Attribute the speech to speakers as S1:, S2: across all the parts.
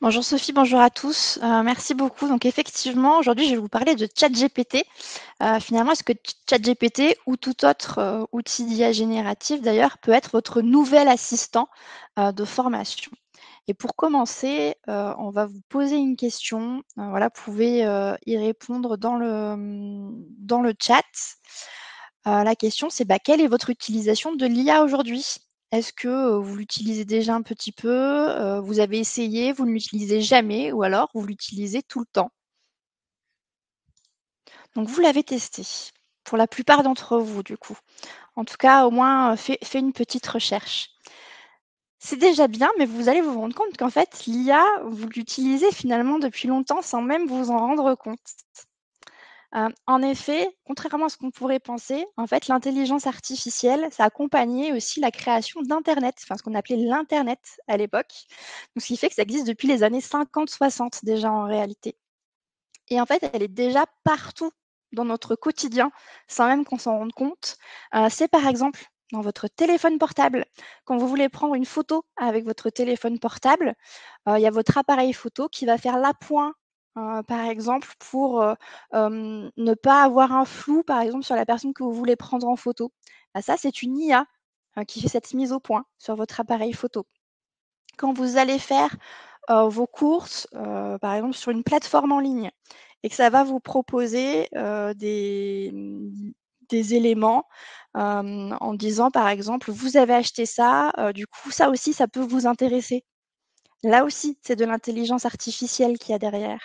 S1: Bonjour Sophie, bonjour à tous. Merci beaucoup. Donc effectivement, aujourd'hui, je vais vous parler de ChatGPT. Finalement, est-ce que ChatGPT ou tout autre outil d'IA générative d'ailleurs peut être votre nouvel assistant de formation? Et pour commencer, on va vous poser une question. Voilà, vous pouvez y répondre dans le chat. La question, c'est quelle est votre utilisation de l'IA aujourd'hui? Est-ce que vous l'utilisez déjà un petit peu? Vous avez essayé, vous ne l'utilisez jamais ou alors vous l'utilisez tout le temps? Donc vous l'avez testé, pour la plupart d'entre vous du coup. En tout cas, au moins, fait une petite recherche. C'est déjà bien, mais vous allez vous rendre compte qu'en fait, l'IA, vous l'utilisez finalement depuis longtemps sans même vous en rendre compte. En effet, contrairement à ce qu'on pourrait penser, en fait, l'intelligence artificielle, ça a accompagné aussi la création d'internet, enfin ce qu'on appelait l'internet à l'époque. Donc ce qui fait que ça existe depuis les années 50-60 déjà en réalité. Et en fait, elle est déjà partout dans notre quotidien, sans même qu'on s'en rende compte. C'est par exemple dans votre téléphone portable. Quand vous voulez prendre une photo avec votre téléphone portable, il y a votre appareil photo qui va faire l'appoint, par exemple, pour ne pas avoir un flou, par exemple, sur la personne que vous voulez prendre en photo. Ça, c'est une IA qui fait cette mise au point sur votre appareil photo. Quand vous allez faire vos courses, par exemple sur une plateforme en ligne et que ça va vous proposer, des éléments, en disant par exemple: «Vous avez acheté ça, du coup ça aussi ça peut vous intéresser». Là aussi, c'est de l'intelligence artificielle qu'il y a derrière.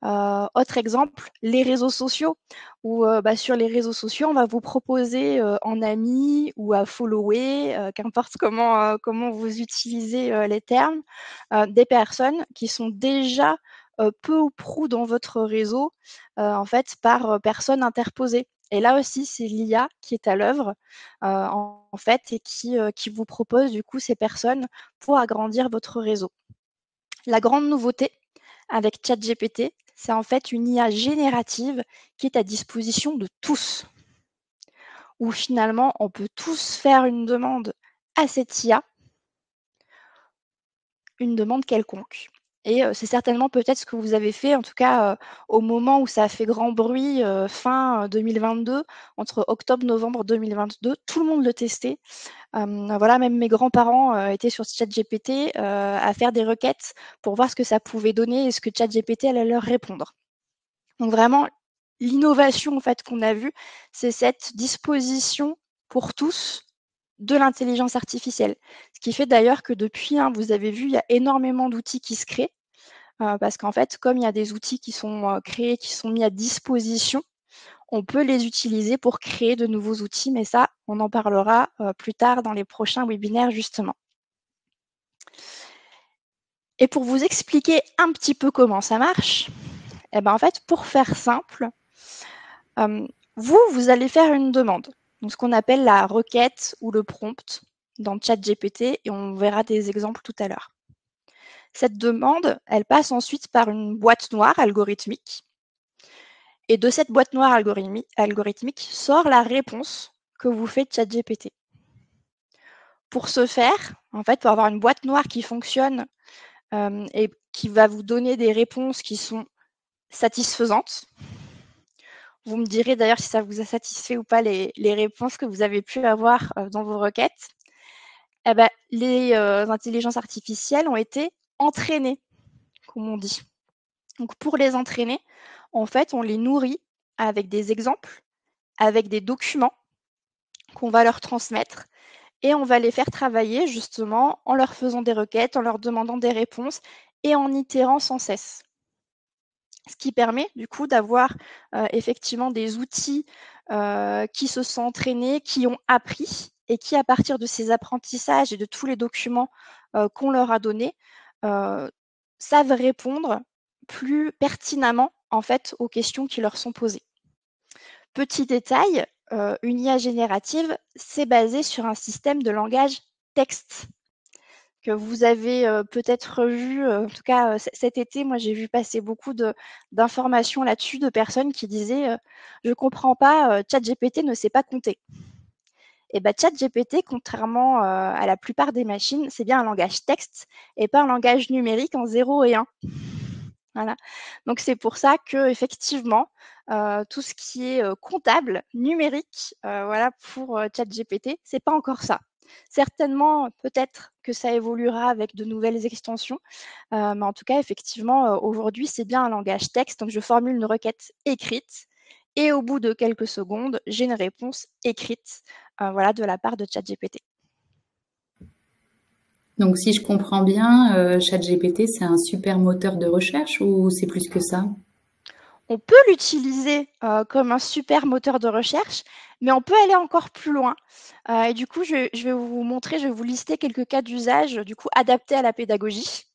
S1: Autre exemple, les réseaux sociaux où, sur les réseaux sociaux, on va vous proposer, en ami ou à follower, qu'importe comment vous utilisez, les termes, des personnes qui sont déjà, peu ou prou dans votre réseau, en fait par, personne interposée. Et là aussi, c'est l'IA qui est à l'œuvre, en fait et qui vous propose du coup ces personnes pour agrandir votre réseau. La grande nouveauté avec ChatGPT, c'est en fait une IA générative qui est à disposition de tous, où finalement on peut tous faire une demande à cette IA, une demande quelconque. Et c'est certainement peut-être ce que vous avez fait, en tout cas au moment où ça a fait grand bruit, fin 2022, entre octobre-novembre 2022, tout le monde le testait. Voilà, même mes grands-parents étaient sur ChatGPT à faire des requêtes pour voir ce que ça pouvait donner et ce que ChatGPT allait leur répondre. Donc vraiment, l'innovation en fait qu'on a vue, c'est cette disposition pour tous de l'intelligence artificielle. Ce qui fait d'ailleurs que depuis, vous avez vu, il y a énormément d'outils qui se créent, parce qu'en fait, comme il y a des outils qui sont, créés, qui sont mis à disposition, on peut les utiliser pour créer de nouveaux outils, mais ça, on en parlera, plus tard dans les prochains webinaires justement. Et pour vous expliquer un petit peu comment ça marche, en fait, pour faire simple, vous allez faire une demande, donc ce qu'on appelle la requête ou le prompt dans ChatGPT et on verra des exemples tout à l'heure. Cette demande, elle passe ensuite par une boîte noire algorithmique et de cette boîte noire algorithmique sort la réponse que vous fait ChatGPT. Pour ce faire, en fait, pour avoir une boîte noire qui fonctionne, et qui va vous donner des réponses qui sont satisfaisantes. Vous me direz d'ailleurs si ça vous a satisfait ou pas les réponses que vous avez pu avoir, dans vos requêtes. Les, intelligences artificielles ont été entraînées, comme on dit. Donc pour les entraîner, en fait, on les nourrit avec des exemples, avec des documents qu'on va leur transmettre et on va les faire travailler justement en leur faisant des requêtes, en leur demandant des réponses et en itérant sans cesse. Ce qui permet du coup d'avoir, effectivement des outils, qui se sont entraînés, qui ont appris et qui à partir de ces apprentissages et de tous les documents, qu'on leur a donnés, heu, savent répondre plus pertinemment en fait aux questions qui leur sont posées. Petit détail, une IA générative, c'est basé sur un système de langage texte que vous avez, peut-être vu, en tout cas, cet été, moi j'ai vu passer beaucoup d'informations là-dessus, de personnes qui disaient: «Je comprends pas, ChatGPT ne sait pas compter». Et bah, ChatGPT, contrairement à la plupart des machines, c'est bien un langage texte et pas un langage numérique en 0 et 1. Voilà. Donc c'est pour ça qu'effectivement, tout ce qui est, comptable, numérique, voilà, pour, ChatGPT, c'est pas encore ça. Certainement, peut-être que ça évoluera avec de nouvelles extensions, mais en tout cas, effectivement, aujourd'hui, c'est bien un langage texte. Donc je formule une requête écrite et au bout de quelques secondes, j'ai une réponse écrite, voilà, de la part de ChatGPT.
S2: Donc, si je comprends bien, ChatGPT, c'est un super moteur de recherche ou c'est plus que ça?
S1: On peut l'utiliser, comme un super moteur de recherche, mais on peut aller encore plus loin. Et du coup, je vais vous montrer, je vais vous lister quelques cas d'usage, du coup, adaptés à la pédagogie.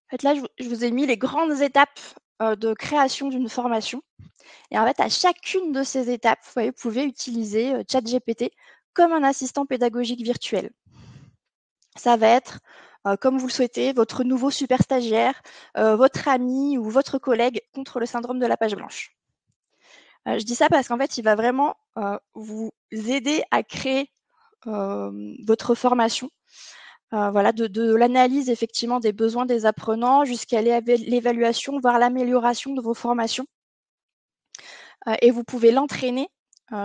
S1: En fait, là, je vous ai mis les grandes étapes, de création d'une formation et en fait, à chacune de ces étapes, vous voyez, vous pouvez utiliser, ChatGPT comme un assistant pédagogique virtuel. Ça va être, comme vous le souhaitez, votre nouveau super stagiaire, votre ami ou votre collègue contre le syndrome de la page blanche. Je dis ça parce qu'en fait, il va vraiment, vous aider à créer, votre formation. Voilà, de l'analyse effectivement des besoins des apprenants jusqu'à l'évaluation, voire l'amélioration de vos formations. Et vous pouvez l'entraîner,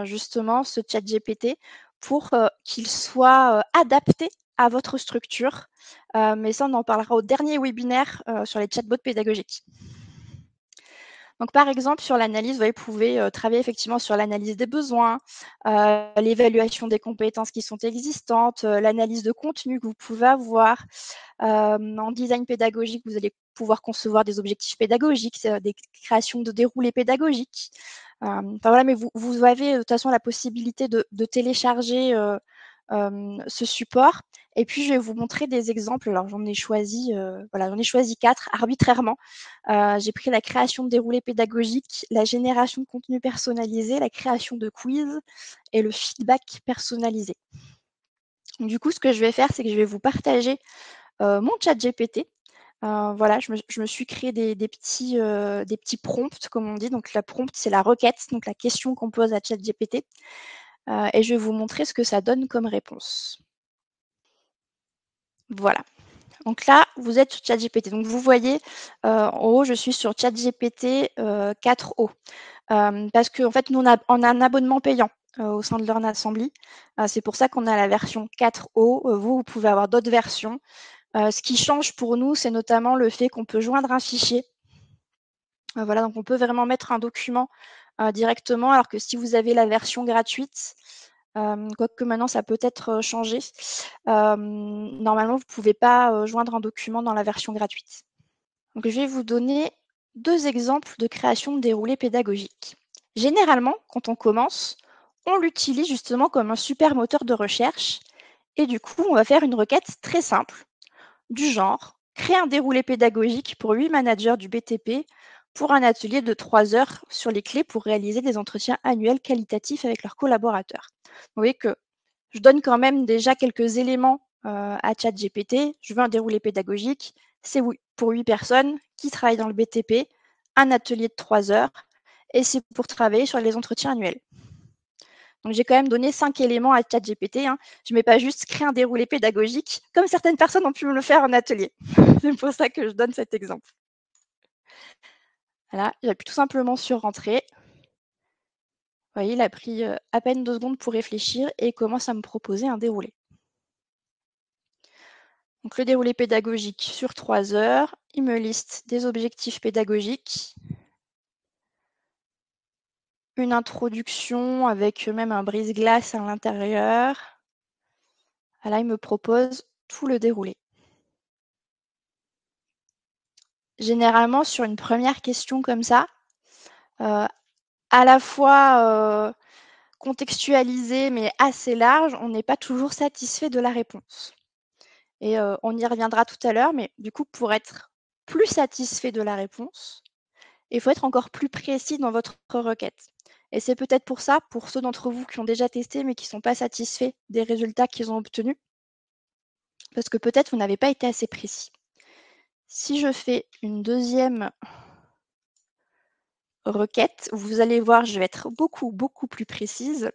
S1: justement, ce ChatGPT, pour, qu'il soit, adapté à votre structure. Mais ça, on en parlera au dernier webinaire, sur les chatbots pédagogiques. Donc, par exemple, sur l'analyse, vous pouvez travailler effectivement sur l'analyse des besoins, l'évaluation des compétences qui sont existantes, l'analyse de contenu que vous pouvez avoir. En design pédagogique, vous allez pouvoir concevoir des objectifs pédagogiques, des créations de déroulés pédagogiques. Enfin voilà, mais vous avez de toute façon la possibilité de télécharger ce support. Et puis, je vais vous montrer des exemples. Alors, j'en ai choisi, voilà, j'en ai choisi 4 arbitrairement. J'ai pris la création de déroulés pédagogiques, la génération de contenu personnalisé, la création de quiz et le feedback personnalisé. Donc, du coup, ce que je vais faire, c'est que je vais vous partager mon chat GPT. Voilà, je me suis créé des petits prompts, comme on dit. Donc, la prompt, c'est la requête, donc la question qu'on pose à ChatGPT. Et je vais vous montrer ce que ça donne comme réponse. Voilà. Donc là, vous êtes sur ChatGPT. Donc vous voyez, en haut, je suis sur ChatGPT 4o. Parce qu'en fait, nous, on a un abonnement payant au sein de Learn Assembly. C'est pour ça qu'on a la version 4o. Vous pouvez avoir d'autres versions. Ce qui change pour nous, c'est notamment le fait qu'on peut joindre un fichier. Voilà, donc on peut vraiment mettre un document directement, alors que si vous avez la version gratuite, quoique maintenant ça peut être changé, normalement vous ne pouvez pas joindre un document dans la version gratuite. Donc je vais vous donner 2 exemples de création de déroulés pédagogiques. Généralement, quand on commence, on l'utilise justement comme un super moteur de recherche et du coup, on va faire une requête très simple du genre: créer un déroulé pédagogique pour 8 managers du BTP pour un atelier de 3 heures sur les clés pour réaliser des entretiens annuels qualitatifs avec leurs collaborateurs. Vous voyez que je donne quand même déjà quelques éléments à ChatGPT. Je veux un déroulé pédagogique, c'est pour 8 personnes qui travaillent dans le BTP, un atelier de 3 heures, et c'est pour travailler sur les entretiens annuels. Donc j'ai quand même donné 5 éléments à ChatGPT. Hein. Je ne mets pas juste créer un déroulé pédagogique, comme certaines personnes ont pu me le faire en atelier. C'est pour ça que je donne cet exemple. Voilà, j'appuie tout simplement sur Rentrer. Vous voyez, il a pris à peine 2 secondes pour réfléchir et commence à me proposer un déroulé. Donc le déroulé pédagogique sur 3 heures, il me liste des objectifs pédagogiques, une introduction avec même un brise-glace à l'intérieur. Là, il me propose tout le déroulé. Généralement, sur une première question comme ça, à la fois contextualisée mais assez large, on n'est pas toujours satisfait de la réponse. Et on y reviendra tout à l'heure, mais du coup, pour être plus satisfait de la réponse, il faut être encore plus précis dans votre requête. Et c'est peut-être pour ça, pour ceux d'entre vous qui ont déjà testé mais qui ne sont pas satisfaits des résultats qu'ils ont obtenus, parce que peut-être vous n'avez pas été assez précis. Si je fais une deuxième requête. Vous allez voir, je vais être beaucoup plus précise.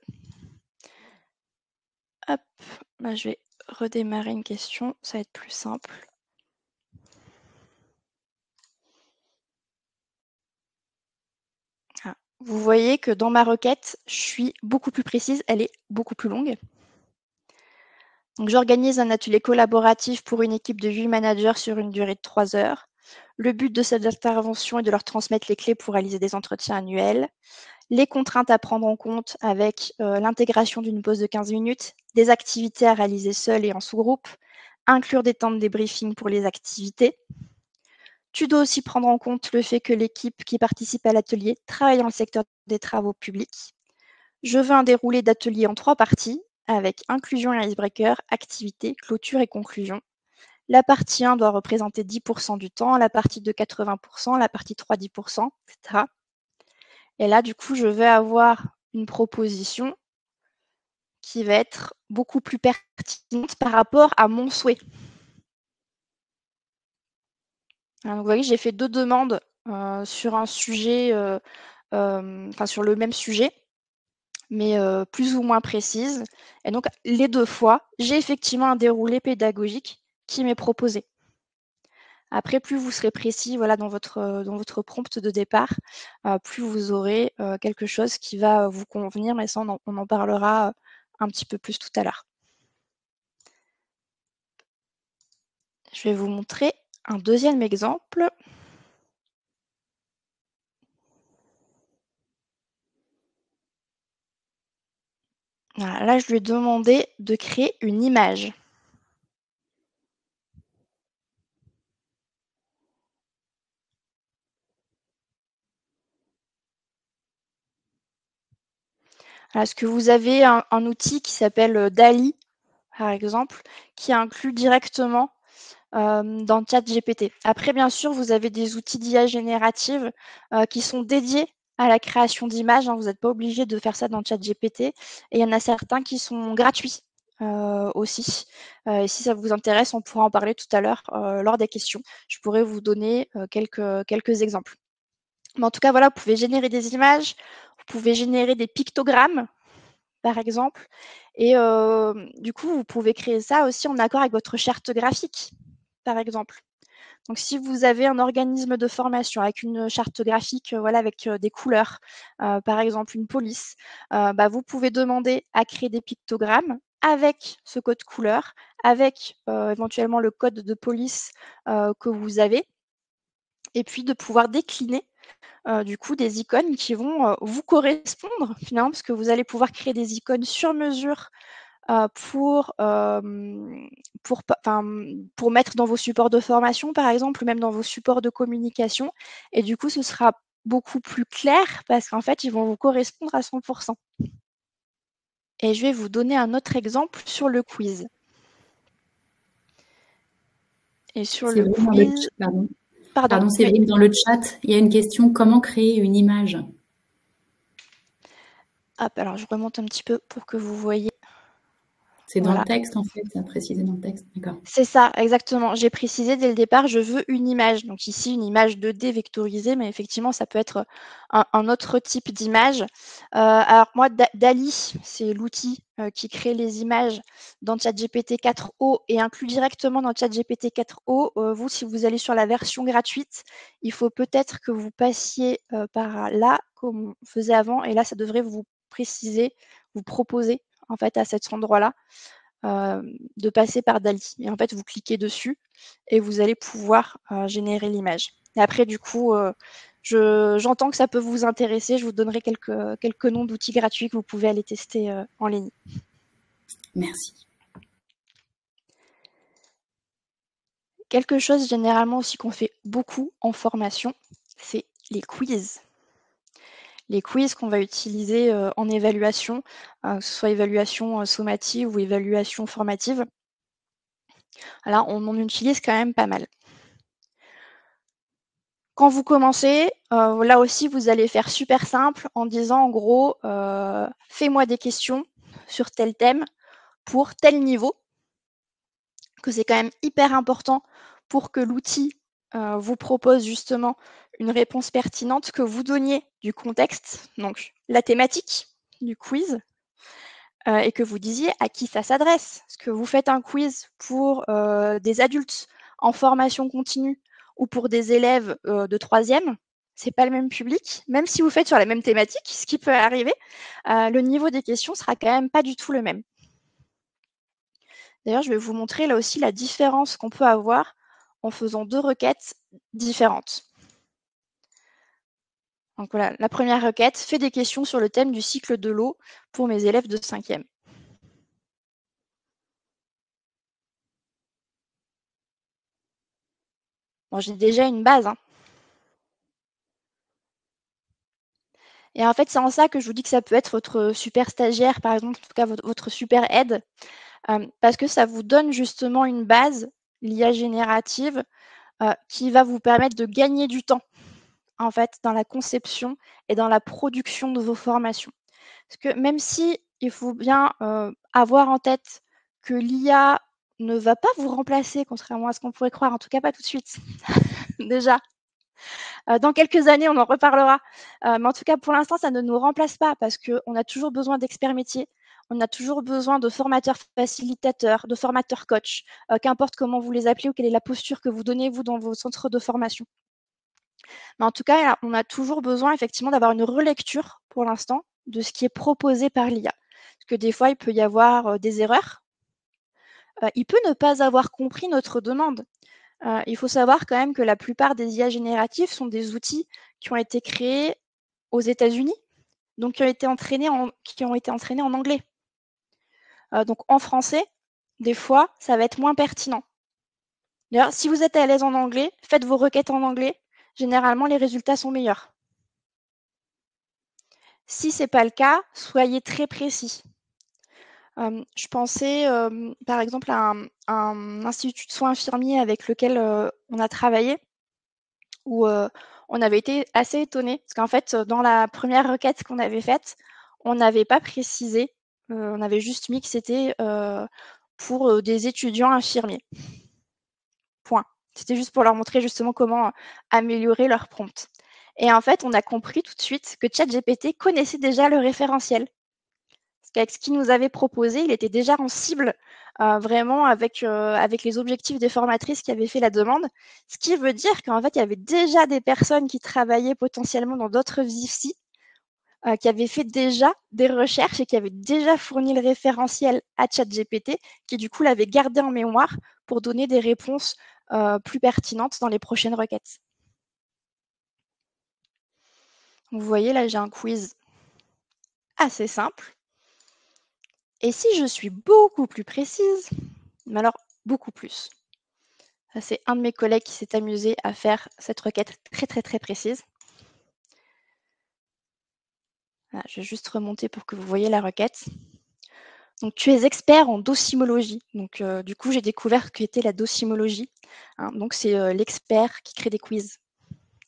S1: Hop, là, je vais redémarrer une question, ça va être plus simple. Ah, vous voyez que dans ma requête, je suis beaucoup plus précise, elle est beaucoup plus longue. Donc, j'organise un atelier collaboratif pour une équipe de 8 managers sur une durée de 3 heures. Le but de cette intervention est de leur transmettre les clés pour réaliser des entretiens annuels. Les contraintes à prendre en compte avec l'intégration d'une pause de 15 minutes, des activités à réaliser seules et en sous-groupe, inclure des temps de débriefing pour les activités. Tu dois aussi prendre en compte le fait que l'équipe qui participe à l'atelier travaille dans le secteur des travaux publics. Je veux un déroulé d'atelier en 3 parties avec inclusion et icebreaker, activité, clôture et conclusion. La partie 1 doit représenter 10% du temps, la partie 2 80%, la partie 3 10%, etc. Et là, du coup, je vais avoir une proposition qui va être beaucoup plus pertinente par rapport à mon souhait. Donc, vous voyez, j'ai fait 2 demandes sur un sujet, sur le même sujet, mais plus ou moins précises. Et donc, les 2 fois, j'ai effectivement un déroulé pédagogique qui m'est proposé. Après, plus vous serez précis voilà, dans votre prompt de départ, plus vous aurez quelque chose qui va vous convenir, mais ça, on en parlera un petit peu plus tout à l'heure. Je vais vous montrer un deuxième exemple. Voilà, là, je lui ai demandé de créer une image. Est-ce que vous avez un outil qui s'appelle DALL-E, par exemple, qui inclut directement dans ChatGPT. Après, bien sûr, vous avez des outils d'IA générative qui sont dédiés à la création d'images. Vous n'êtes pas obligé de faire ça dans ChatGPT. Et il y en a certains qui sont gratuits aussi. Et si ça vous intéresse, on pourra en parler tout à l'heure lors des questions. Je pourrais vous donner quelques exemples. Mais en tout cas, voilà, vous pouvez générer des images, vous pouvez générer des pictogrammes, par exemple. Et du coup, vous pouvez créer ça aussi en accord avec votre charte graphique, par exemple. Donc, si vous avez un organisme de formation avec une charte graphique, voilà, avec des couleurs, par exemple une police, vous pouvez demander à créer des pictogrammes avec ce code couleur, avec éventuellement le code de police que vous avez, et puis de pouvoir décliner du coup des icônes qui vont vous correspondre finalement, parce que vous allez pouvoir créer des icônes sur mesure pour mettre dans vos supports de formation, par exemple, ou même dans vos supports de communication. Et du coup, ce sera beaucoup plus clair parce qu'en fait, ils vont vous correspondre à 100%. Et je vais vous donner un autre exemple sur le quiz. Et sur le quiz...
S2: Pardon, Séverine, dans le chat, il y a une question, comment créer une image?
S1: Hop, alors je remonte un petit peu pour que vous voyez.
S2: C'est dans le texte, en fait, ça a précisé dans le texte, d'accord.
S1: C'est ça, exactement. J'ai précisé dès le départ, je veux une image. Donc ici, une image 2D vectorisée, mais effectivement, ça peut être un autre type d'image. Alors moi, DALL-E, c'est l'outil qui crée les images dans ChatGPT 4o et inclut directement dans ChatGPT 4o. Vous, si vous allez sur la version gratuite, il faut peut-être que vous passiez par là, comme on faisait avant, et là, ça devrait vous préciser, vous proposer, en fait, à cet endroit-là, de passer par DALL-E. Et en fait, vous cliquez dessus et vous allez pouvoir générer l'image. Et après, du coup, j'entends que ça peut vous intéresser. Je vous donnerai quelques noms d'outils gratuits que vous pouvez aller tester en ligne.
S2: Merci.
S1: Quelque chose généralement aussi qu'on fait beaucoup en formation, c'est les quiz. Les quiz qu'on va utiliser en évaluation, que ce soit évaluation sommative ou évaluation formative. Là, on en utilise quand même pas mal. Quand vous commencez, là aussi, vous allez faire super simple en disant en gros, fais-moi des questions sur tel thème pour tel niveau, que c'est quand même hyper important pour que l'outil vous propose justement une réponse pertinente, que vous donniez du contexte, donc la thématique du quiz, et que vous disiez à qui ça s'adresse. Est-ce que vous faites un quiz pour des adultes en formation continue ou pour des élèves de troisième? C'est pas le même public. Même si vous faites sur la même thématique, ce qui peut arriver, le niveau des questions sera quand même pas du tout le même. D'ailleurs, je vais vous montrer là aussi la différence qu'on peut avoir en faisant 2 requêtes différentes. Donc voilà, la première requête fait des questions sur le thème du cycle de l'eau pour mes élèves de 5e. Bon, j'ai déjà une base, hein. Et en fait, c'est en ça que je vous dis que ça peut être votre super stagiaire, par exemple, en tout cas votre super aide, parce que ça vous donne justement une base, l'IA générative, qui va vous permettre de gagner du temps, en fait, dans la conception et dans la production de vos formations. Parce que même si il faut bien avoir en tête que l'IA ne va pas vous remplacer, contrairement à ce qu'on pourrait croire, en tout cas pas tout de suite, déjà. Dans quelques années, on en reparlera. Mais en tout cas, pour l'instant, ça ne nous remplace pas parce qu'on a toujours besoin d'experts métiers. On a toujours besoin de formateurs facilitateurs, de formateurs coach, qu'importe comment vous les appelez ou quelle est la posture que vous donnez, vous, dans vos centres de formation. Mais en tout cas, on a toujours besoin, effectivement, d'avoir une relecture, pour l'instant, de ce qui est proposé par l'IA. Parce que des fois, il peut y avoir des erreurs. Il peut ne pas avoir compris notre demande. Il faut savoir quand même que la plupart des IA génératives sont des outils qui ont été créés aux États-Unis, donc qui ont été entraînés en anglais. Donc en français, des fois, ça va être moins pertinent. D'ailleurs, si vous êtes à l'aise en anglais, faites vos requêtes en anglais. Généralement, les résultats sont meilleurs. Si ce n'est pas le cas, soyez très précis. Je pensais par exemple à un institut de soins infirmiers avec lequel on a travaillé, où on avait été assez étonnés, parce qu'en fait, dans la première requête qu'on avait faite, on n'avait pas précisé, on avait juste mis que c'était pour des étudiants infirmiers. Point. C'était juste pour leur montrer justement comment améliorer leur prompt. Et en fait, on a compris tout de suite que ChatGPT connaissait déjà le référentiel. Parce qu'avec ce qu'il nous avait proposé, il était déjà en cible vraiment avec les objectifs des formatrices qui avaient fait la demande. Ce qui veut dire qu'en fait, il y avait déjà des personnes qui travaillaient potentiellement dans d'autres IFSI, qui avaient fait déjà des recherches et qui avaient déjà fourni le référentiel à ChatGPT, qui du coup l'avait gardé en mémoire pour donner des réponses plus pertinentes dans les prochaines requêtes. Vous voyez, là, j'ai un quiz assez simple. Et si je suis beaucoup plus précise, mais alors beaucoup plus. Ça, c'est un de mes collègues qui s'est amusé à faire cette requête très précise. Voilà, je vais juste remonter pour que vous voyez la requête. Donc, tu es expert en docimologie. Donc, du coup, j'ai découvert que qu'était la docimologie. Hein, donc, c'est l'expert qui crée des quiz,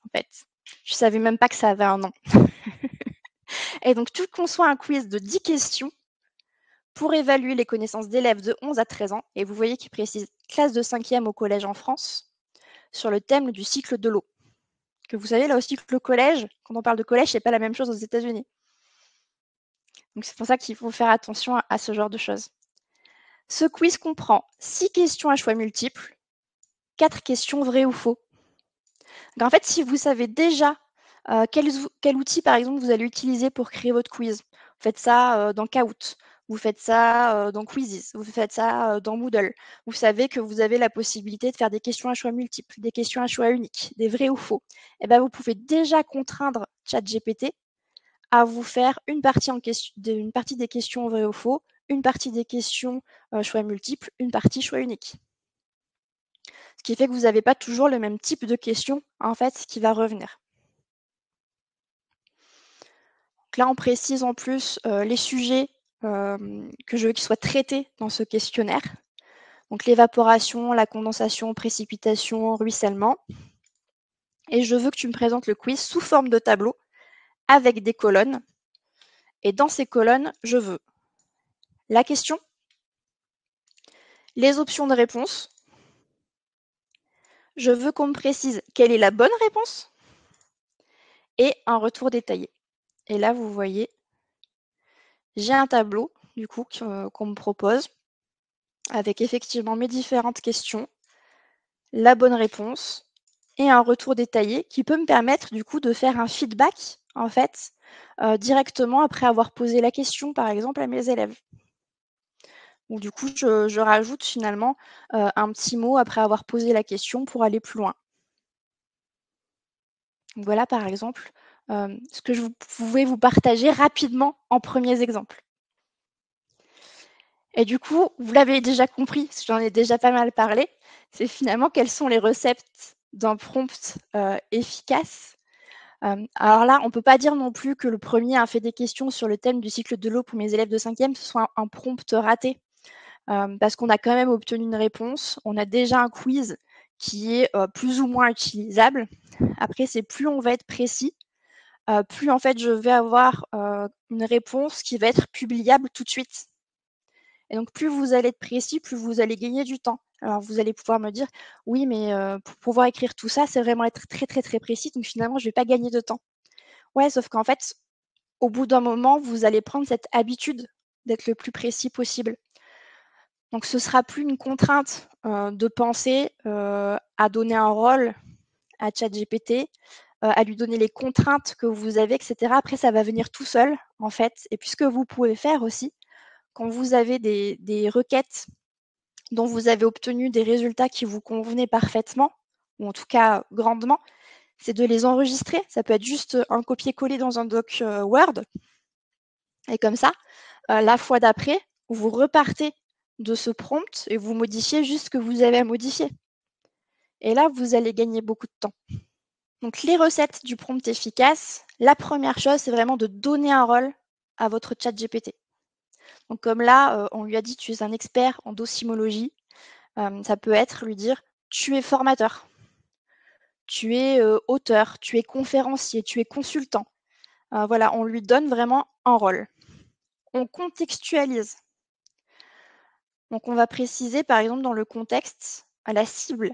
S1: en fait. Je ne savais même pas que ça avait un nom. Et donc, tu conçois un quiz de 10 questions pour évaluer les connaissances d'élèves de 11 à 13 ans. Et vous voyez qu'il précise classe de 5e au collège en France sur le thème du cycle de l'eau. Que vous savez, là aussi, que le collège, quand on parle de collège, c'est pas la même chose aux États-Unis. Donc, c'est pour ça qu'il faut faire attention à ce genre de choses. Ce quiz comprend 6 questions à choix multiples, 4 questions vraies ou faux. Donc, en fait, si vous savez déjà quel outil, par exemple, vous allez utiliser pour créer votre quiz, vous faites ça dans Kahoot, vous faites ça dans Quizzes, vous faites ça dans Moodle, vous savez que vous avez la possibilité de faire des questions à choix multiples, des questions à choix uniques, des vrais ou faux. Et ben, vous pouvez déjà contraindre ChatGPT à vous faire une partie des questions vraies ou faux, une partie des questions choix multiples, une partie choix unique. Ce qui fait que vous n'avez pas toujours le même type de questions en fait qui va revenir. Donc là, on précise en plus les sujets que je veux qu'ils soient traités dans ce questionnaire. Donc l'évaporation, la condensation, précipitation, ruissellement. Et je veux que tu me présentes le quiz sous forme de tableau avec des colonnes. Et dans ces colonnes, je veux la question, les options de réponse, je veux qu'on me précise quelle est la bonne réponse et un retour détaillé. Et là, vous voyez, j'ai un tableau, du coup, qu'on me propose, avec effectivement mes différentes questions, la bonne réponse et un retour détaillé qui peut me permettre, du coup, de faire un feedback, en fait, directement après avoir posé la question, par exemple, à mes élèves. Donc, du coup, je rajoute finalement un petit mot après avoir posé la question pour aller plus loin. Donc, voilà, par exemple, ce que je pouvais vous partager rapidement en premiers exemples. Et du coup, vous l'avez déjà compris, parce que j'en ai déjà pas mal parlé, c'est finalement quelles sont les recettes d'un prompt efficace. Alors là, on ne peut pas dire non plus que le premier a fait des questions sur le thème du cycle de l'eau pour mes élèves de 5e, ce soit un prompt raté, parce qu'on a quand même obtenu une réponse. On a déjà un quiz qui est plus ou moins utilisable. Après, c'est plus on va être précis, plus en fait je vais avoir une réponse qui va être publiable tout de suite. Et donc, plus vous allez être précis, plus vous allez gagner du temps. Alors, vous allez pouvoir me dire, oui, mais pour pouvoir écrire tout ça, c'est vraiment être très, très, très précis. Donc, finalement, je ne vais pas gagner de temps. Ouais, sauf qu'en fait, au bout d'un moment, vous allez prendre cette habitude d'être le plus précis possible. Donc, ce ne sera plus une contrainte de penser à donner un rôle à ChatGPT, à lui donner les contraintes que vous avez, etc. Après, ça va venir tout seul, en fait. Et puis, ce que vous pouvez faire aussi, quand vous avez des requêtes dont vous avez obtenu des résultats qui vous convenaient parfaitement, ou en tout cas grandement, c'est de les enregistrer. Ça peut être juste un copier-coller dans un doc Word. Et comme ça, la fois d'après, vous repartez de ce prompt et vous modifiez juste ce que vous avez à modifier. Et là, vous allez gagner beaucoup de temps. Donc, les recettes du prompt efficace, la première chose, c'est vraiment de donner un rôle à votre chat GPT. Donc, comme là, on lui a dit, tu es un expert en docimologie. Ça peut être lui dire, tu es formateur, tu es auteur, tu es conférencier, tu es consultant. Voilà, on lui donne vraiment un rôle. On contextualise. Donc, on va préciser, par exemple, dans le contexte, à la cible.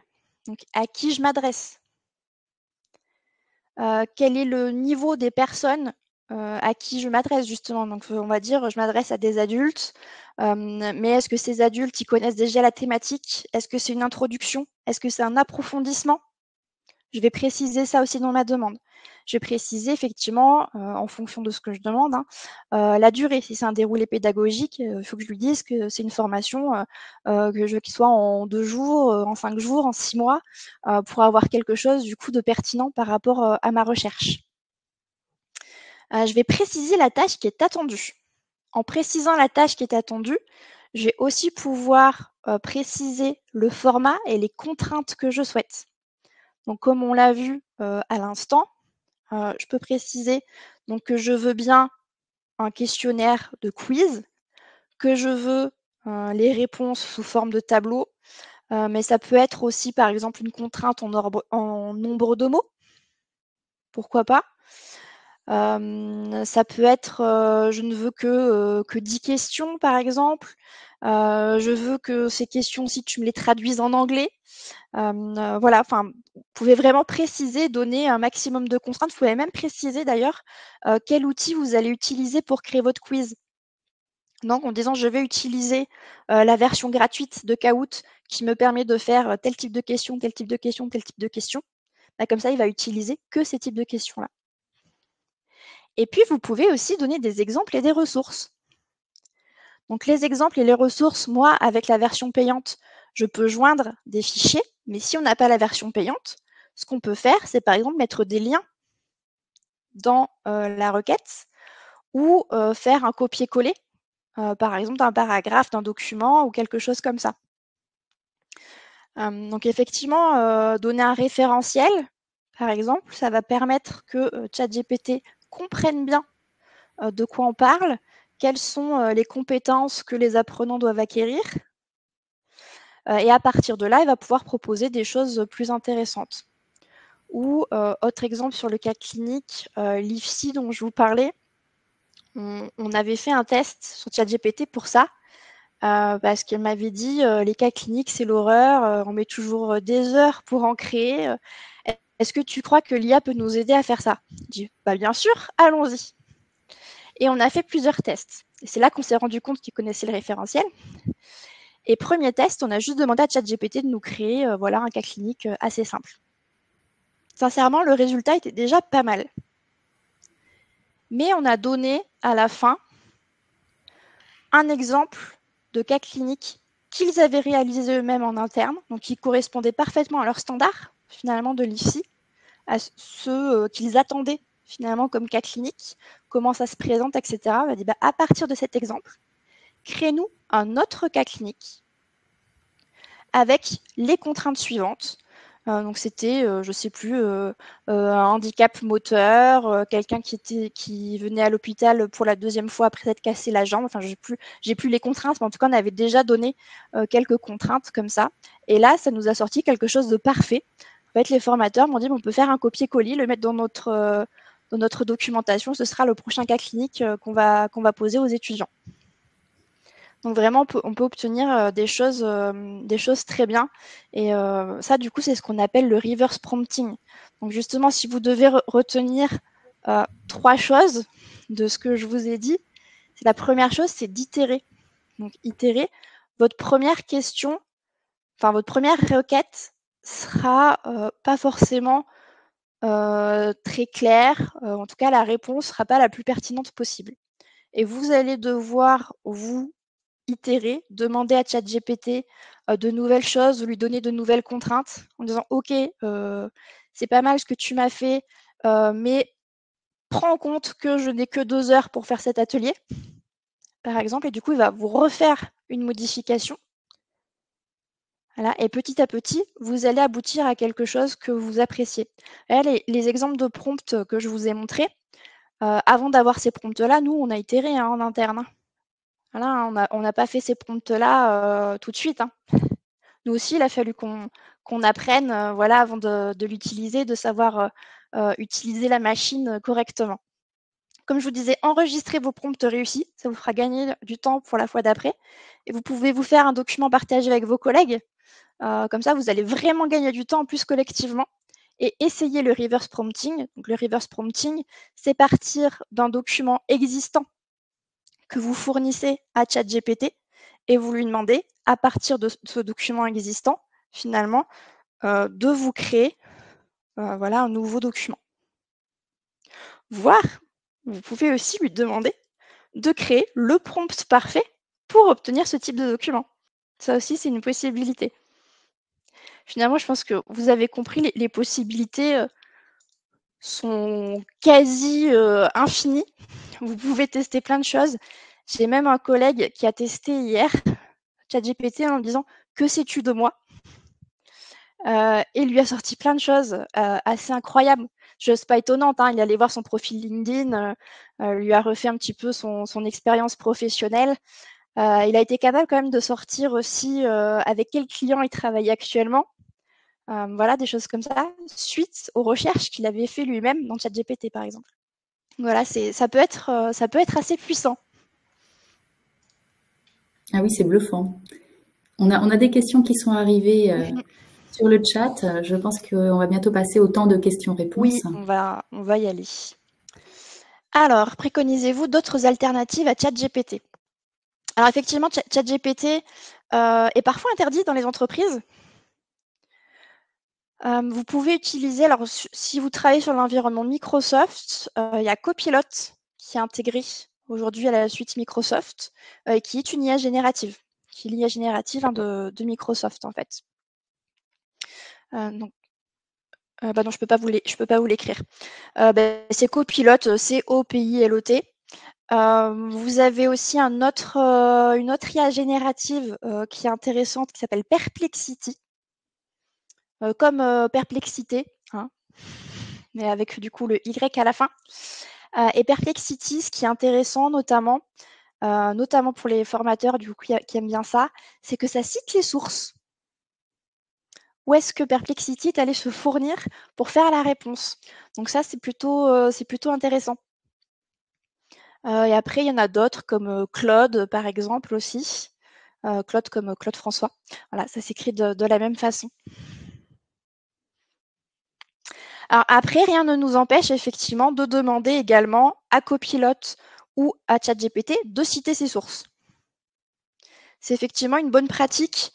S1: Donc, à qui je m'adresse? Quel est le niveau des personnes à qui je m'adresse, justement? Donc, on va dire, je m'adresse à des adultes, mais est-ce que ces adultes, ils connaissent déjà la thématique? Est-ce que c'est une introduction? Est-ce que c'est un approfondissement? Je vais préciser ça aussi dans ma demande. Je vais préciser effectivement, en fonction de ce que je demande, la durée. Si c'est un déroulé pédagogique, il faut que je lui dise que c'est une formation que je veux qu'il soit en 2 jours, en 5 jours, en 6 mois, pour avoir quelque chose du coup de pertinent par rapport à ma recherche. Je vais préciser la tâche qui est attendue. En précisant la tâche qui est attendue, je vais aussi pouvoir préciser le format et les contraintes que je souhaite. Donc, comme on l'a vu à l'instant, je peux préciser donc, que je veux bien un questionnaire de quiz, que je veux les réponses sous forme de tableau, mais ça peut être aussi, par exemple, une contrainte en nombre de mots. Pourquoi pas? Ça peut être, je ne veux que 10 questions, par exemple. Je veux que ces questions, si tu me les traduises en anglais. Voilà, enfin, vous pouvez vraiment préciser, donner un maximum de contraintes. Vous pouvez même préciser d'ailleurs quel outil vous allez utiliser pour créer votre quiz. Donc, en disant je vais utiliser la version gratuite de Kahoot qui me permet de faire tel type de question, tel type de question, tel type de question. Bah, comme ça, il va utiliser que ces types de questions-là. Et puis, vous pouvez aussi donner des exemples et des ressources. Donc, les exemples et les ressources, moi, avec la version payante, je peux joindre des fichiers, mais si on n'a pas la version payante, ce qu'on peut faire, c'est par exemple mettre des liens dans la requête ou faire un copier-coller, par exemple, d'un paragraphe, d'un document ou quelque chose comme ça. Donc, effectivement, donner un référentiel, par exemple, ça va permettre que ChatGPT comprenne bien de quoi on parle, quelles sont les compétences que les apprenants doivent acquérir. Et à partir de là, il va pouvoir proposer des choses plus intéressantes. Ou, autre exemple sur le cas clinique, l'IFSI dont je vous parlais, on avait fait un test sur ChatGPT pour ça. parce qu'elle m'avait dit, les cas cliniques, c'est l'horreur, on met toujours des heures pour en créer. Est-ce que tu crois que l'IA peut nous aider à faire ça? Je dis, bah, bien sûr, allons-y. Et on a fait plusieurs tests. Et c'est là qu'on s'est rendu compte qu'ils connaissaient le référentiel. Et premier test, on a juste demandé à ChatGPT de nous créer voilà, un cas clinique assez simple. Sincèrement, le résultat était déjà pas mal. Mais on a donné à la fin un exemple de cas clinique qu'ils avaient réalisé eux-mêmes en interne, donc qui correspondait parfaitement à leur standard, finalement, de l'IFSI, à ceux qu'ils attendaient finalement comme cas clinique, comment ça se présente, etc. On a dit, à partir de cet exemple, créez-nous un autre cas clinique avec les contraintes suivantes. Donc c'était, je ne sais plus, un handicap moteur, quelqu'un qui venait à l'hôpital pour la deuxième fois après s'être cassé la jambe. Enfin, j'ai plus les contraintes, mais en tout cas, on avait déjà donné quelques contraintes comme ça. Et là, ça nous a sorti quelque chose de parfait. En fait, les formateurs m'ont dit, on peut faire un copier-coller, le mettre dans notre documentation. Ce sera le prochain cas clinique qu'on va poser aux étudiants. Donc vraiment, on peut obtenir des choses très bien. Et ça, du coup, c'est ce qu'on appelle le reverse prompting. Donc justement, si vous devez retenir 3 choses de ce que je vous ai dit, la première chose, c'est d'itérer. Donc itérer. Votre première question, enfin votre première requête sera pas forcément très claire. En tout cas, la réponse sera pas la plus pertinente possible. Et vous allez devoir, vous, itérer, demander à ChatGPT de nouvelles choses, lui donner de nouvelles contraintes en disant ok, c'est pas mal ce que tu m'as fait, mais prends en compte que je n'ai que 2 heures pour faire cet atelier, par exemple, et du coup, il va vous refaire une modification. Voilà, et petit à petit, vous allez aboutir à quelque chose que vous appréciez. Là, les exemples de prompts que je vous ai montrés, avant d'avoir ces prompts-là, nous, on a itéré en interne. Voilà, on n'a pas fait ces prompts-là tout de suite. Nous aussi, il a fallu qu'on apprenne voilà, avant de l'utiliser, de savoir utiliser la machine correctement. Comme je vous disais, enregistrez vos prompts réussis, ça vous fera gagner du temps pour la fois d'après. Et vous pouvez vous faire un document partagé avec vos collègues. Comme ça, vous allez vraiment gagner du temps en plus collectivement. Et essayer le reverse prompting. Donc, le reverse prompting, c'est partir d'un document existant que vous fournissez à ChatGPT et vous lui demandez, à partir de ce document existant, finalement, de vous créer voilà, un nouveau document. Voire, vous pouvez aussi lui demander de créer le prompt parfait pour obtenir ce type de document. Ça aussi, c'est une possibilité. Finalement, je pense que vous avez compris, les possibilités sont quasi infinies. Vous pouvez tester plein de choses. J'ai même un collègue qui a testé hier ChatGPT en disant « Que sais-tu de moi ?» et lui a sorti plein de choses assez incroyables. Chose pas étonnante, hein, il est allé voir son profil LinkedIn, lui a refait un petit peu son expérience professionnelle. Il a été capable quand même de sortir aussi avec quel client il travaille actuellement. Voilà, des choses comme ça, suite aux recherches qu'il avait fait lui-même dans ChatGPT, par exemple. Voilà, ça peut être assez puissant.
S2: Ah oui, c'est bluffant. On a des questions qui sont arrivées sur le chat. Je pense qu'on va bientôt passer au temps de
S1: Oui,
S2: questions-réponses.
S1: on va y aller. Alors, préconisez-vous d'autres alternatives à ChatGPT? Alors effectivement, ChatGPT est parfois interdit dans les entreprises. Vous pouvez utiliser, alors si vous travaillez sur l'environnement Microsoft, il y a Copilot qui est intégré aujourd'hui à la suite Microsoft et qui est une IA générative, qui est l'IA générative de Microsoft en fait. Donc, non, je peux pas vous l'écrire. C'est Copilot, C-O-P-I-L-O-T. Vous avez aussi une autre IA générative qui est intéressante, qui s'appelle Perplexity, comme perplexité, hein, mais avec du coup le Y à la fin. Et Perplexity, ce qui est intéressant notamment pour les formateurs du coup, qui aiment bien ça, c'est que ça cite les sources. Où est-ce que Perplexity est allé se fournir pour faire la réponse? Donc ça, c'est plutôt intéressant. Et après, il y en a d'autres comme Claude, par exemple, aussi. Claude comme Claude François. Voilà, ça s'écrit de la même façon. Alors après, rien ne nous empêche effectivement de demander également à Copilote ou à ChatGPT de citer ses sources. C'est effectivement une bonne pratique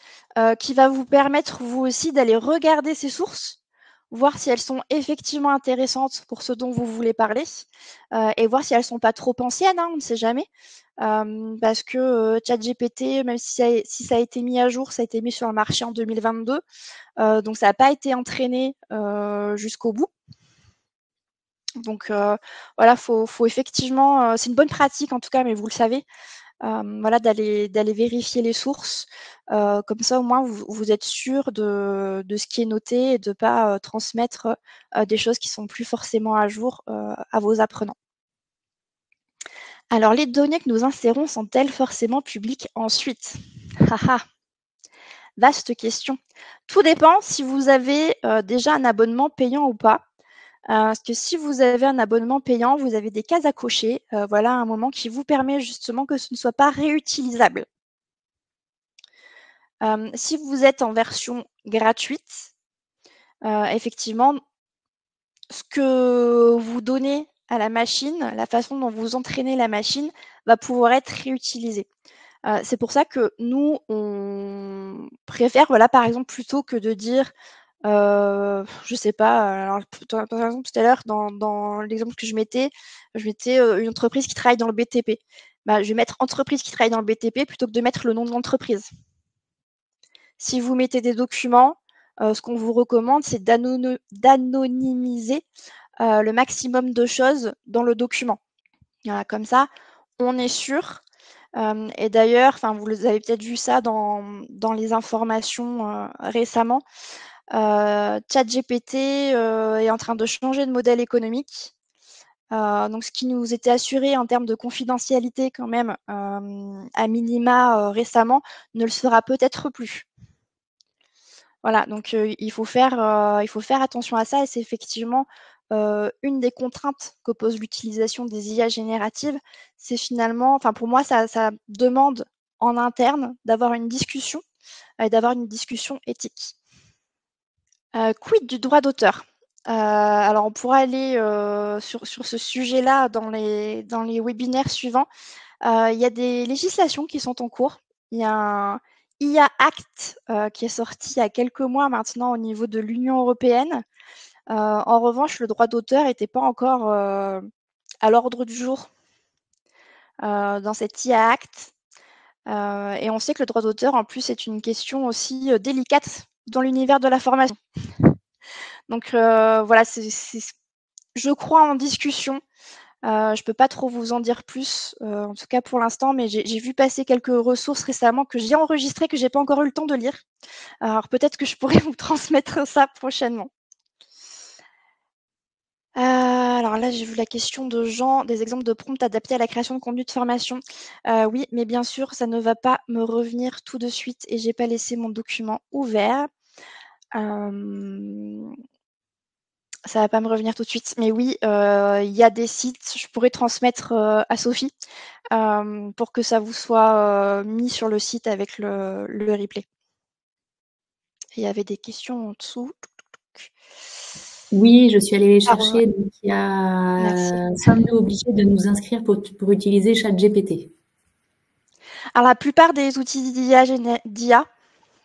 S1: qui va vous permettre vous aussi d'aller regarder ces sources, voir si elles sont effectivement intéressantes pour ce dont vous voulez parler et voir si elles ne sont pas trop anciennes, hein, on ne sait jamais. Parce que ChatGPT, même si ça a été mis à jour, ça a été mis sur le marché en 2022, donc ça n'a pas été entraîné jusqu'au bout. Donc voilà, faut effectivement, c'est une bonne pratique en tout cas, mais vous le savez, voilà, d'aller vérifier les sources. Comme ça, au moins, vous êtes sûr de ce qui est noté et de ne pas transmettre des choses qui sont plus forcément à jour à vos apprenants. Alors, les données que nous insérons sont-elles forcément publiques ensuite? Vaste question. Tout dépend si vous avez déjà un abonnement payant ou pas. Parce que si vous avez un abonnement payant, vous avez des cases à cocher. Voilà un moment qui vous permet justement que ce ne soit pas réutilisable. Si vous êtes en version gratuite, effectivement, ce que vous donnez à la machine, la façon dont vous entraînez la machine va pouvoir être réutilisée. C'est pour ça que nous, on préfère, voilà, par exemple, plutôt que de dire, je sais pas, alors par exemple tout à l'heure dans l'exemple que je mettais, une entreprise qui travaille dans le BTP. Bah, je vais mettre entreprise qui travaille dans le BTP plutôt que de mettre le nom de l'entreprise. Si vous mettez des documents, ce qu'on vous recommande, c'est d'anonymiser le maximum de choses dans le document. Voilà, comme ça, on est sûr. Et d'ailleurs, vous avez peut-être vu ça dans les informations récemment. ChatGPT est en train de changer de modèle économique. Donc, ce qui nous était assuré en termes de confidentialité quand même, à minima récemment, ne le sera peut-être plus. Voilà, donc il faut faire attention à ça et c'est effectivement une des contraintes que pose l'utilisation des IA génératives. C'est finalement, pour moi, ça demande en interne d'avoir une discussion et d'avoir une discussion éthique. Quid du droit d'auteur? Alors on pourra aller sur ce sujet-là dans les webinaires suivants. Il y a des législations qui sont en cours. Il y a un IA Act qui est sorti il y a quelques mois maintenant au niveau de l'Union européenne. En revanche, le droit d'auteur n'était pas encore à l'ordre du jour dans cet IA Act. Et on sait que le droit d'auteur, en plus, est une question aussi délicate dans l'univers de la formation. Donc voilà, je crois en discussion. Je ne peux pas trop vous en dire plus, en tout cas pour l'instant, mais j'ai vu passer quelques ressources récemment que j'ai enregistrées, que je n'ai pas encore eu le temps de lire. Alors peut-être que je pourrais vous transmettre ça prochainement. Alors là, j'ai vu la question de Jean, des exemples de prompts adaptés à la création de contenu de formation. Oui, mais bien sûr, ça ne va pas me revenir tout de suite et j'ai pas laissé mon document ouvert. Ça va pas me revenir tout de suite, mais oui, il y a des sites, je pourrais transmettre à Sophie pour que ça vous soit mis sur le site avec le replay. Il y avait des questions en dessous.
S2: Oui, je suis allée les chercher. Donc, sommes-nous obligés de nous inscrire pour utiliser ChatGPT?
S1: Alors, la plupart des outils d'IA,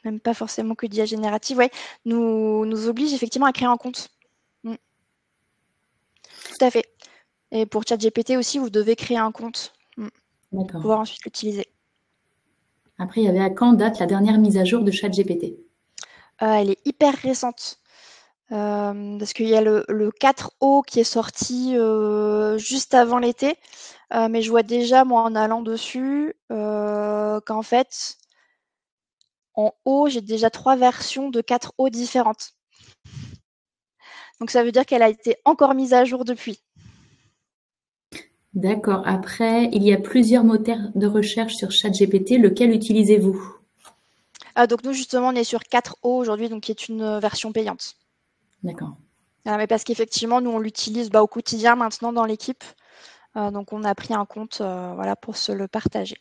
S1: même pas forcément que d'IA générative, ouais, nous obligent effectivement à créer un compte. Tout à fait. Et pour ChatGPT aussi, vous devez créer un compte pour pouvoir ensuite l'utiliser.
S2: Après, il y avait à quand date la dernière mise à jour de ChatGPT?
S1: Elle est hyper récente. Parce qu'il y a le 4O qui est sorti juste avant l'été. Mais je vois déjà, moi, en allant dessus, qu'en fait, en haut, j'ai déjà 3 versions de 4O différentes. Donc ça veut dire qu'elle a été encore mise à jour depuis.
S2: D'accord. Après, il y a plusieurs moteurs de recherche sur ChatGPT. Lequel utilisez-vous?
S1: Donc nous, justement, on est sur 4O aujourd'hui, donc qui est une version payante.
S2: D'accord.
S1: Mais parce qu'effectivement, nous, on l'utilise au quotidien maintenant dans l'équipe. Donc on a pris un compte voilà, pour se le partager.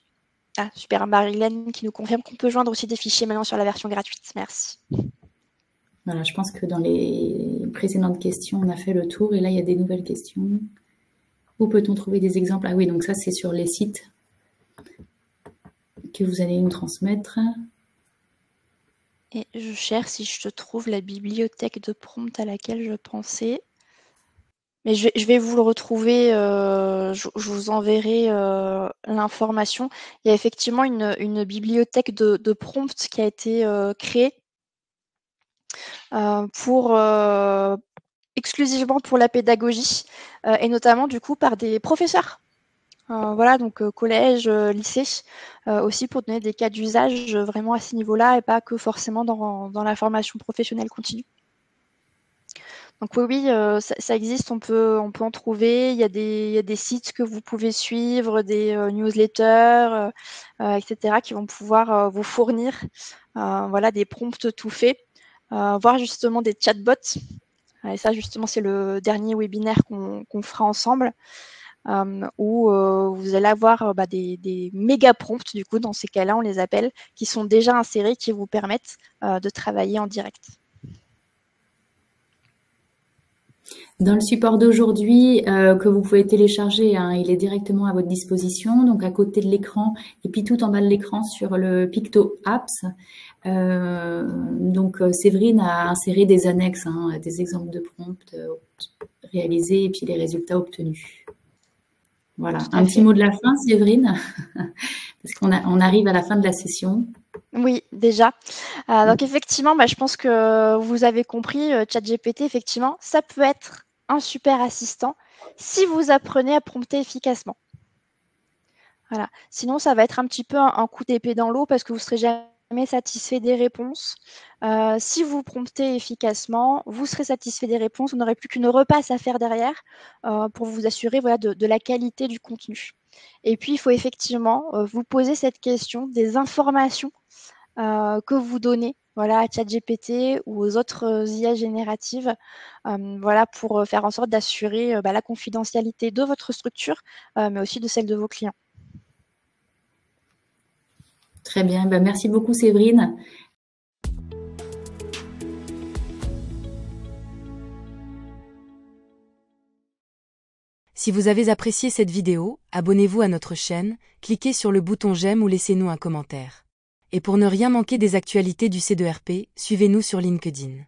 S1: Ah, super, Marilène qui nous confirme qu'on peut joindre aussi des fichiers maintenant sur la version gratuite. Merci.
S2: Voilà, je pense que dans les précédentes questions, on a fait le tour et là, il y a des nouvelles questions. Où peut-on trouver des exemples? Ah oui, donc ça, c'est sur les sites que vous allez nous transmettre.
S1: Et je cherche si je te trouve la bibliothèque de prompt à laquelle je pensais. Mais je vais vous le retrouver, je vous enverrai l'information. Il y a effectivement une bibliothèque de prompt qui a été créée pour exclusivement pour la pédagogie et notamment du coup par des professeurs. Voilà, donc collège, lycée, aussi pour donner des cas d'usage vraiment à ce niveau-là et pas que forcément dans la formation professionnelle continue. Donc oui, ça existe, on peut en trouver. Il y a des sites que vous pouvez suivre, des newsletters, etc., qui vont pouvoir vous fournir voilà, des prompts tout faits, voire justement des chatbots. Et ça, justement, c'est le dernier webinaire qu'on fera ensemble, où vous allez avoir des méga prompts, du coup, dans ces cas-là, on les appelle, qui sont déjà insérés, qui vous permettent de travailler en direct.
S2: Dans le support d'aujourd'hui, que vous pouvez télécharger, hein, il est directement à votre disposition, donc à côté de l'écran, et puis tout en bas de l'écran sur le Picto Apps. Donc Séverine a inséré des annexes, hein, des exemples de prompts réalisés et puis les résultats obtenus. Voilà. Un petit mot de la fin, Séverine, parce qu'on arrive à la fin de la session.
S1: Oui, déjà. Donc effectivement, je pense que vous avez compris, ChatGPT, effectivement, ça peut être un super assistant si vous apprenez à prompter efficacement. Voilà. Sinon, ça va être un petit peu un coup d'épée dans l'eau parce que vous ne serez jamais satisfait des réponses. Si vous promptez efficacement, vous serez satisfait des réponses. Vous n'aurez plus qu'une repasse à faire derrière pour vous assurer voilà, de la qualité du contenu. Et puis, il faut effectivement vous poser cette question des informations que vous donnez voilà, à ChatGPT ou aux autres IA génératives voilà, pour faire en sorte d'assurer la confidentialité de votre structure, mais aussi de celle de vos clients.
S2: Très bien, merci beaucoup Séverine.
S3: Si vous avez apprécié cette vidéo, abonnez-vous à notre chaîne, cliquez sur le bouton j'aime ou laissez-nous un commentaire. Et pour ne rien manquer des actualités du C2RP, suivez-nous sur LinkedIn.